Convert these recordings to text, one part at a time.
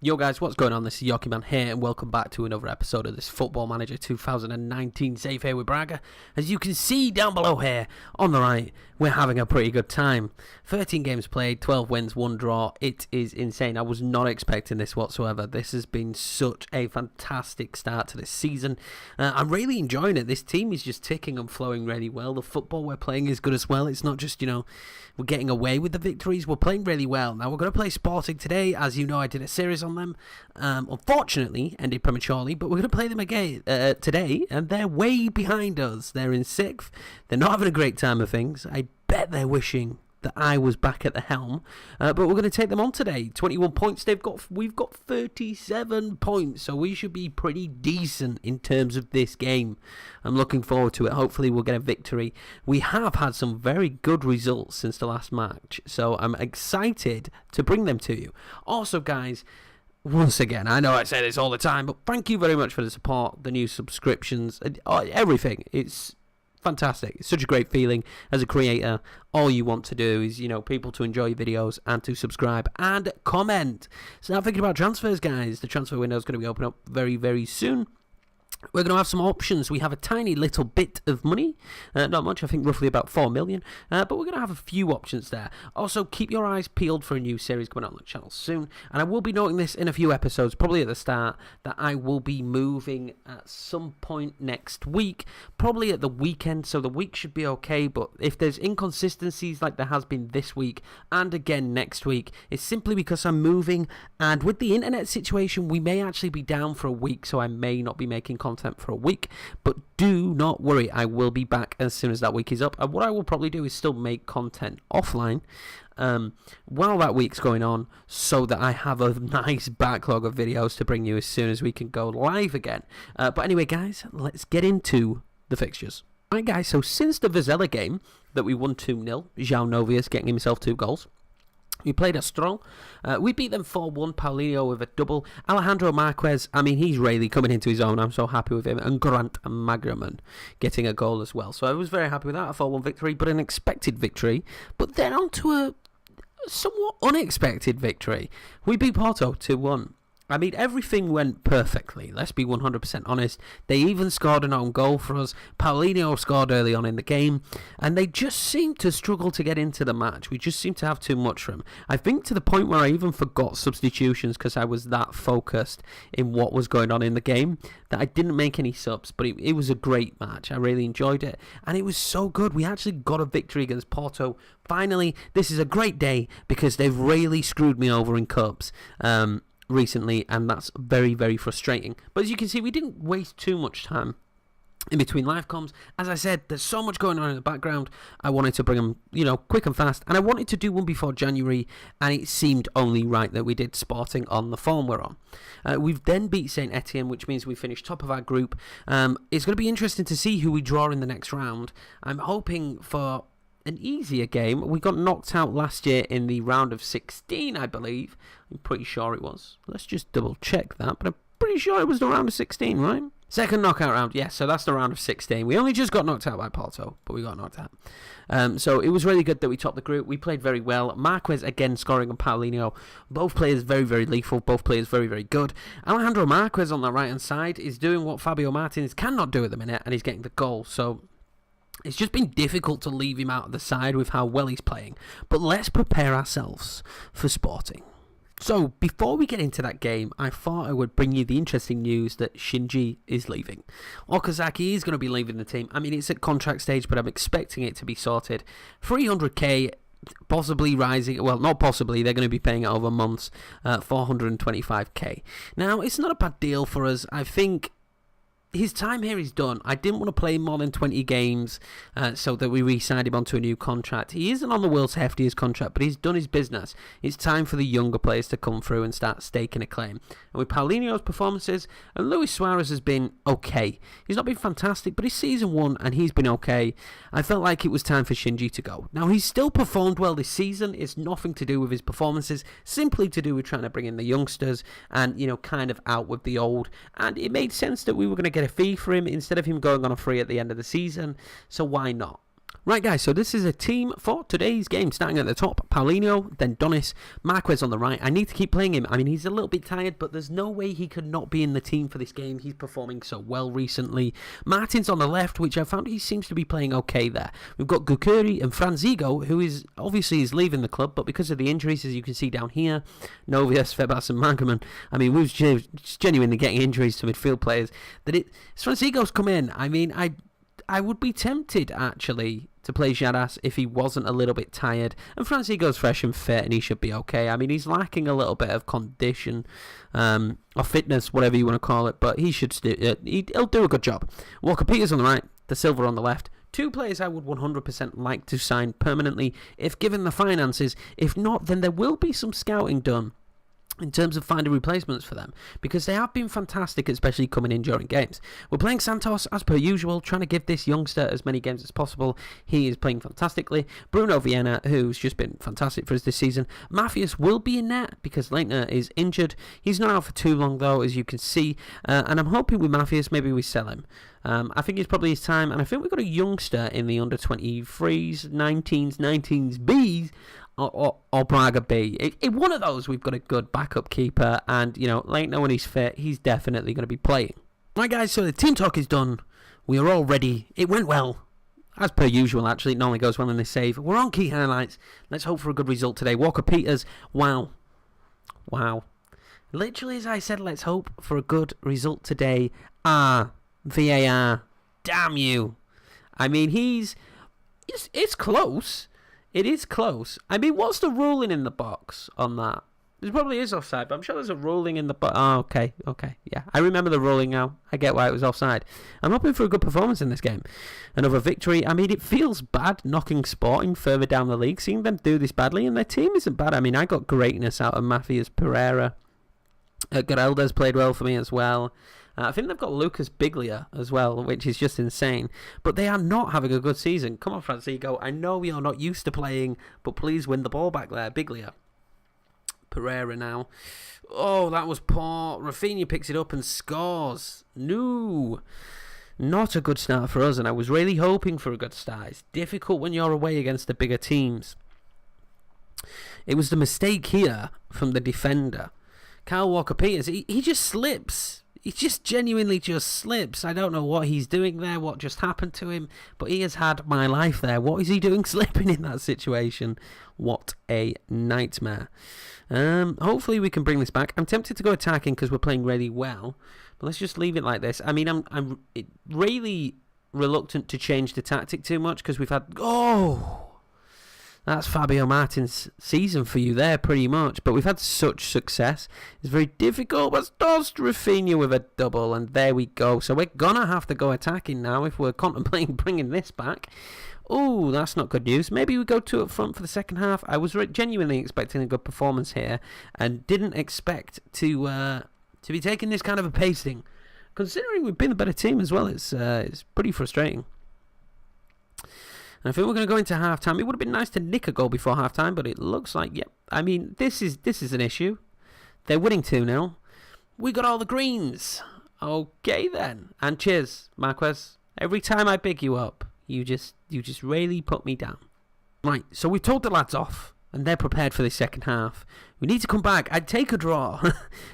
Yo guys, what's going on? This is Yoki Man here and welcome back to another episode of this Football Manager 2019 save here with Braga. As you can see down below here on the right, we're having a pretty good time. 13 games played, 12 wins, 1 draw. It is insane. I was not expecting this whatsoever. This has been such a fantastic start to this season. I'm really enjoying it. This team is just ticking and flowing really well. The football we're playing is good as well. It's not just, we're getting away with the victories. We're playing really well. Now we're going to play Sporting today. As you know, I did a series on them. Unfortunately, ended prematurely, but we're going to play them again today, and they're way behind us. They're in 6th. They're not having a great time of things. I bet they're wishing that I was back at the helm, but we're going to take them on today. 21 points we've got 37 points, so we should be pretty decent in terms of this game. I'm looking forward to it. Hopefully we'll get a victory. We have had some very good results since the last match, so I'm excited to bring them to you. Also, guys, once again, I know I say this all the time, but thank you very much for the support, the new subscriptions, everything. It's fantastic. It's such a great feeling as a creator. All you want to do is, people to enjoy your videos and to subscribe and comment. So now thinking about transfers, guys. The transfer window is going to be open up very, very soon. We're going to have some options. We have a tiny little bit of money. Not much, I think roughly about 4 million. But we're going to have a few options there. Also, keep your eyes peeled for a new series coming out on the channel soon. And I will be noting this in a few episodes, probably at the start, that I will be moving at some point next week. Probably at the weekend, so the week should be okay. But if there's inconsistencies like there has been this week and again next week, it's simply because I'm moving. And with the internet situation, we may actually be down for a week, so I may not be making content for a week, but do not worry, I will be back as soon as that week is up. And what I will probably do is still make content offline while that week's going on, so that I have a nice backlog of videos to bring you as soon as we can go live again. But anyway, guys, let's get into the fixtures. Right, guys, so since the Vizela game that we won 2-0, João Novias getting himself 2 goals. We played Astral. We beat them 4-1. Paulinho with a double. Alejandro Marquez, he's really coming into his own. I'm so happy with him. And Grant Magraman getting a goal as well. So I was very happy with that. A 4-1 victory, but an expected victory. But then on to a somewhat unexpected victory. We beat Porto 2-1. Everything went perfectly. Let's be 100% honest. They even scored an own goal for us. Paulinho scored early on in the game. And they just seemed to struggle to get into the match. We just seemed to have too much for them. I think to the point where I even forgot substitutions because I was that focused in what was going on in the game that I didn't make any subs. But it was a great match. I really enjoyed it. And it was so good. We actually got a victory against Porto. Finally, this is a great day because they've really screwed me over in cups recently, and that's very, very frustrating. But as you can see, we didn't waste too much time in between live comms. As I said, there's so much going on in the background. I wanted to bring them, quick and fast, and I wanted to do one before January, and it seemed only right that we did Sporting on the form we're on. We've then beat Saint Etienne, which means we finished top of our group. It's going to be interesting to see who we draw in the next round. I'm hoping for an easier game. We got knocked out last year in the round of 16, I believe. I'm pretty sure it was. Let's just double check that, but I'm pretty sure it was the round of 16, right? Second knockout round, yes, so that's the round of 16. We only just got knocked out by Porto, but we got knocked out. So it was really good that we topped the group. We played very well. Marquez again scoring, and Paulinho. Both players very, very lethal. Both players very, very good. Alejandro Marquez on the right-hand side is doing what Fabio Martins cannot do at the minute, and he's getting the goal. So it's just been difficult to leave him out of the side with how well he's playing. But let's prepare ourselves for Sporting. So, before we get into that game, I thought I would bring you the interesting news that Shinji is leaving. Okazaki is going to be leaving the team. It's at contract stage, but I'm expecting it to be sorted. 300k, possibly rising. Well, not possibly. They're going to be paying it over months. 425k. Now, it's not a bad deal for us. I think his time here is done. I didn't want to play more than 20 games so that we re-signed him onto a new contract. He isn't on the world's heftiest contract, but he's done his business. It's time for the younger players to come through and start staking a claim. And with Paulinho's performances, and Luis Suarez has been okay. He's not been fantastic, but he's season 1 and he's been okay. I felt like it was time for Shinji to go. Now, he's still performed well this season. It's nothing to do with his performances, simply to do with trying to bring in the youngsters and, kind of out with the old. And it made sense that we were going to get a fee for him instead of him going on a free at the end of the season, so why not? Right, guys, so this is a team for today's game. Starting at the top, Paulinho, then Donis, Marquez on the right. I need to keep playing him. I mean, he's a little bit tired, but there's no way he could not be in the team for this game. He's performing so well recently. Martin's on the left, which I found he seems to be playing okay there. We've got Gukuri and Franzigo, who is obviously leaving the club, but because of the injuries, as you can see down here, Novias, Febas, and Mangaman, I mean, we're just genuinely getting injuries to midfield players. Franzigo's come in. I mean, I would be tempted, actually, to play Jaras if he wasn't a little bit tired. And Franzigo's fresh and fit, and he should be okay. I mean, he's lacking a little bit of condition, or fitness, whatever you want to call it, but he should he'll do a good job. Walker Peters on the right, De Silva on the left. Two players I would 100% like to sign permanently if given the finances. If not, then there will be some scouting done in terms of finding replacements for them, because they have been fantastic, especially coming in during games. We're playing Santos as per usual, trying to give this youngster as many games as possible. He is playing fantastically. Bruno Viana, who's just been fantastic for us this season. Mafias will be in net because Leitner is injured. He's not out for too long though, as you can see, and I'm hoping with Mafias maybe we sell him. I think it's probably his time, and I think we've got a youngster in the under 23s, 19s, 19s, Bs, or Braga B. In one of those, we've got a good backup keeper, and, you know, Leitner, when he's fit, he's definitely going to be playing. Right, guys, so the team talk is done. We are all ready. It went well. As per usual, actually, it normally goes well in this save. We're on key highlights. Let's hope for a good result today. Walker Peters, wow. Literally, as I said, let's hope for a good result today. VAR, damn you. I mean, it's close. It is close. I mean, what's the ruling in the box on that? There probably is offside, but I'm sure there's a ruling in the box. Oh, okay, yeah. I remember the ruling now. I get why it was offside. I'm hoping for a good performance in this game. Another victory. I mean, it feels bad knocking Sporting further down the league, seeing them do this badly, and their team isn't bad. I mean, I got greatness out of Mafias Pereira. Geraldes played well for me as well. I think they've got Lucas Biglia as well, which is just insane. But they are not having a good season. Come on, Francisco. I know you're not used to playing, but please win the ball back there. Biglia. Pereira now. Oh, that was poor. Rafinha picks it up and scores. No. Not a good start for us, and I was really hoping for a good start. It's difficult when you're away against the bigger teams. It was the mistake here from the defender. Kyle Walker-Peters, he just slips. He just genuinely just slips. I don't know what he's doing there, what just happened to him, but he has had my life there. What is he doing slipping in that situation? What a nightmare. Hopefully we can bring this back. I'm tempted to go attacking because we're playing really well, but let's just leave it like this. I mean, I'm really reluctant to change the tactic too much because we've had... Oh! That's Fabio Martin's season for you there, pretty much. But we've had such success. It's very difficult. But Dost Rafinha with a double, and there we go. So we're going to have to go attacking now if we're contemplating bringing this back. Oh, that's not good news. Maybe we go two up front for the second half. I was genuinely expecting a good performance here and didn't expect to be taking this kind of a pasting. Considering we've been the better team as well, it's pretty frustrating. And I think we're going to go into half-time. It would have been nice to nick a goal before half-time, but it looks like, yep. I mean, this is an issue. They're winning 2-0. We got all the greens. Okay, then. And cheers, Marquez. Every time I pick you up, you just really put me down. Right, so we told the lads off, and they're prepared for the second half. We need to come back. I'd take a draw.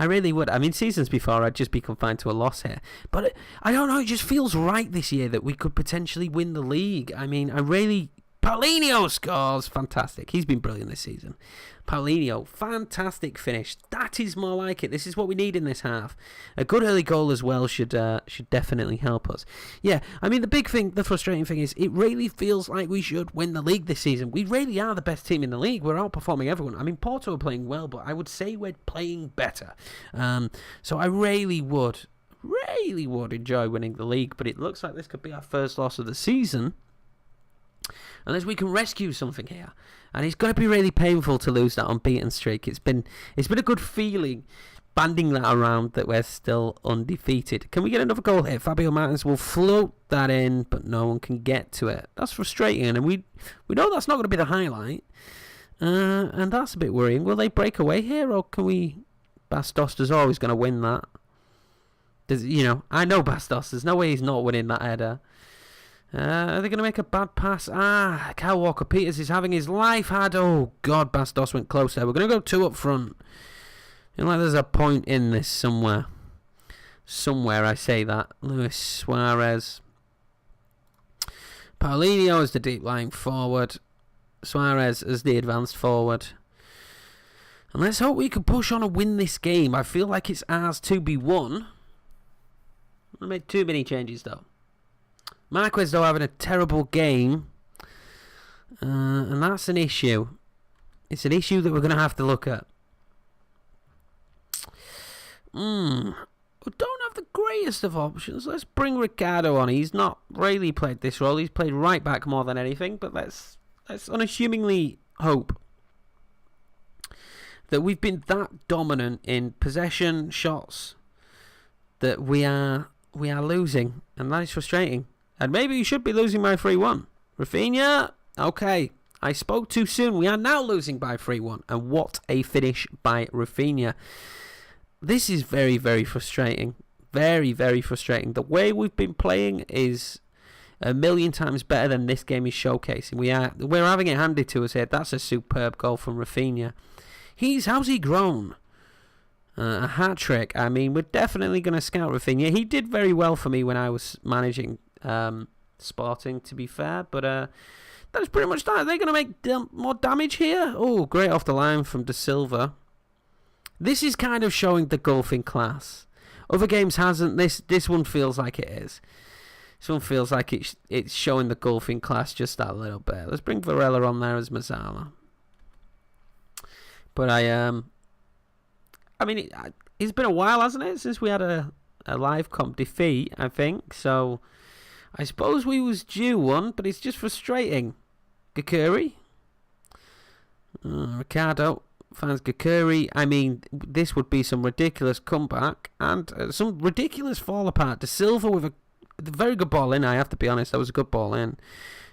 I really would. I mean, seasons before, I'd just be confined to a loss here. But I don't know, it just feels right this year that we could potentially win the league. I mean, Paulinho scores. Fantastic. He's been brilliant this season. Paulinho, fantastic finish. That is more like it. This is what we need in this half. A good early goal as well should definitely help us. Yeah, I mean, the frustrating thing is it really feels like we should win the league this season. We really are the best team in the league. We're outperforming everyone. I mean, Porto are playing well, but I would say we're playing better. So I really would enjoy winning the league, but it looks like this could be our first loss of the season. Unless we can rescue something here. And it's going to be really painful to lose that unbeaten streak. It's been a good feeling banding that around that we're still undefeated. Can we get another goal here? Fabio Martins will float that in, but no one can get to it. That's frustrating, and we know that's not going to be the highlight. And that's a bit worrying. Will they break away here, or can we... Bastos is always going to win that. I know Bastos. There's no way he's not winning that header. Are they going to make a bad pass? Kyle Walker-Peters is having his life hard. Oh, God, Bastos went close there. We're going to go 2 up front. I feel like there's a point in this somewhere. Somewhere, I say that. Luis Suarez. Paulinho as the deep lying forward. Suarez as the advanced forward. And let's hope we can push on and win this game. I feel like it's ours to be won. I made too many changes, though. Marquez, though, having a terrible game. And that's an issue. It's an issue that we're going to have to look at. We don't have the greatest of options. Let's bring Ricardo on. He's not really played this role. He's played right back more than anything. But let's unassumingly hope that we've been that dominant in possession shots that we are losing. And that is frustrating. And maybe you should be losing by 3-1. Rafinha, okay. I spoke too soon. We are now losing by 3-1. And what a finish by Rafinha. This is very, very frustrating. Very, very frustrating. The way we've been playing is a million times better than this game is showcasing. We're having it handed to us here. That's a superb goal from Rafinha. How's he grown? A hat-trick. I mean, we're definitely going to scout Rafinha. He did very well for me when I was managing Sporting, to be fair. But that's pretty much that. Are they going to make more damage here? Oh, great off the line from De Silva. This is kind of showing the golfing class. Other games hasn't. This one feels like it is. This one feels like it's showing the golfing class just that little bit. Let's bring Varela on there as Mazzala. But I mean, it's been a while, hasn't it, since we had a live comp defeat, I think. So I suppose we was due one, but it's just frustrating. Gakuri. Ricardo finds Gakuri. I mean, this would be some ridiculous comeback and some ridiculous fall apart. De Silva with a very good ball in, I have to be honest. That was a good ball in.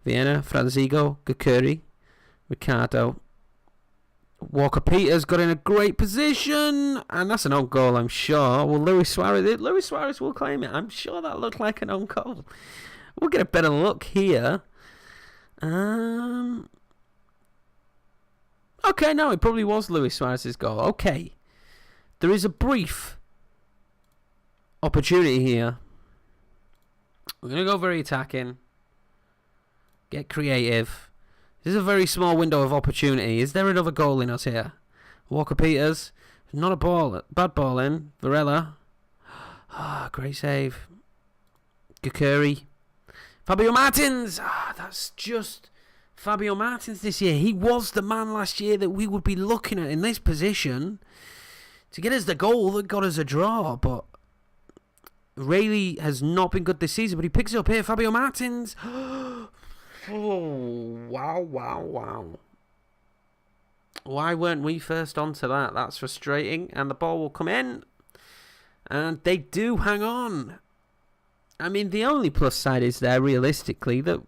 Vienna, Franzigo, Gakuri, Ricardo. Walker-Peters got in a great position, and that's an own goal, I'm sure. Well, Luis Suarez will claim it. I'm sure that looked like an own goal. We'll get a better look here. Okay, no, it probably was Luis Suarez's goal. Okay. There is a brief opportunity here. We're going to go very attacking. Get creative. This is a very small window of opportunity. Is there another goal in us here? Walker-Peters. Not a ball. Bad ball in. Varela. Great save. Gakuri. Fabio Martins. That's just Fabio Martins this year. He was the man last year that we would be looking at in this position to get us the goal that got us a draw. But Rayleigh has not been good this season. But he picks it up here. Fabio Martins. Oh, wow. Why weren't we first onto that? That's frustrating. And the ball will come in. And they do hang on. I mean, the only plus side is there, realistically, that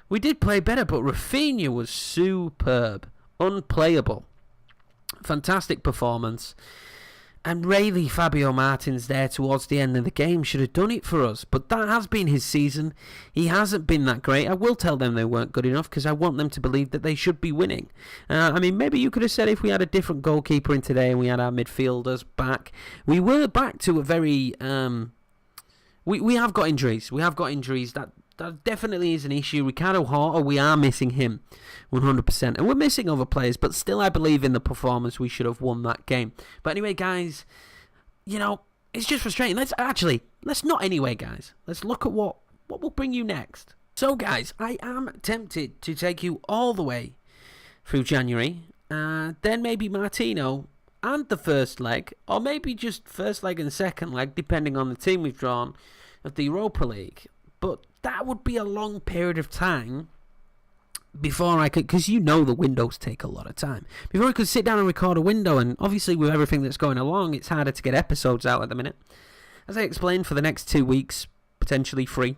we did play better, but Rafinha was superb. Unplayable. Fantastic performance. And really, Fabio Martins there towards the end of the game should have done it for us. But that has been his season. He hasn't been that great. I will tell them they weren't good enough because I want them to believe that they should be winning. I mean, maybe you could have said if we had a different goalkeeper in today and we had our midfielders back. We were back to a very... We have got injuries. We have got injuries. That definitely is an issue. Ricardo Horta, we are missing him 100%. And we're missing other players, but still I believe in the performance. We should have won that game. But anyway, guys, it's just frustrating. Let's not anyway, guys. Let's look at what will bring you next. So, guys, I am tempted to take you all the way through January. Then maybe Martino and the first leg, or maybe just first leg and second leg, depending on the team we've drawn, of the Europa League. But that would be a long period of time before I could, because the windows take a lot of time, before I could sit down and record a window. And obviously with everything that's going along, it's harder to get episodes out at the minute. As I explained, for the next 2 weeks, potentially 3,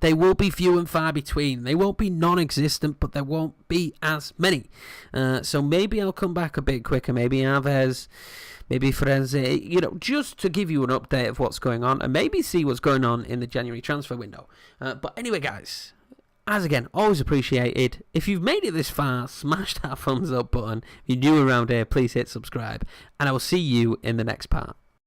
they will be few and far between. They won't be non-existent, but there won't be as many. So maybe I'll come back a bit quicker. Maybe Alves, maybe Freze, just to give you an update of what's going on and maybe see what's going on in the January transfer window. But anyway, guys, as again, always appreciated. If you've made it this far, smash that thumbs up button. If you're new around here, please hit subscribe. And I will see you in the next part.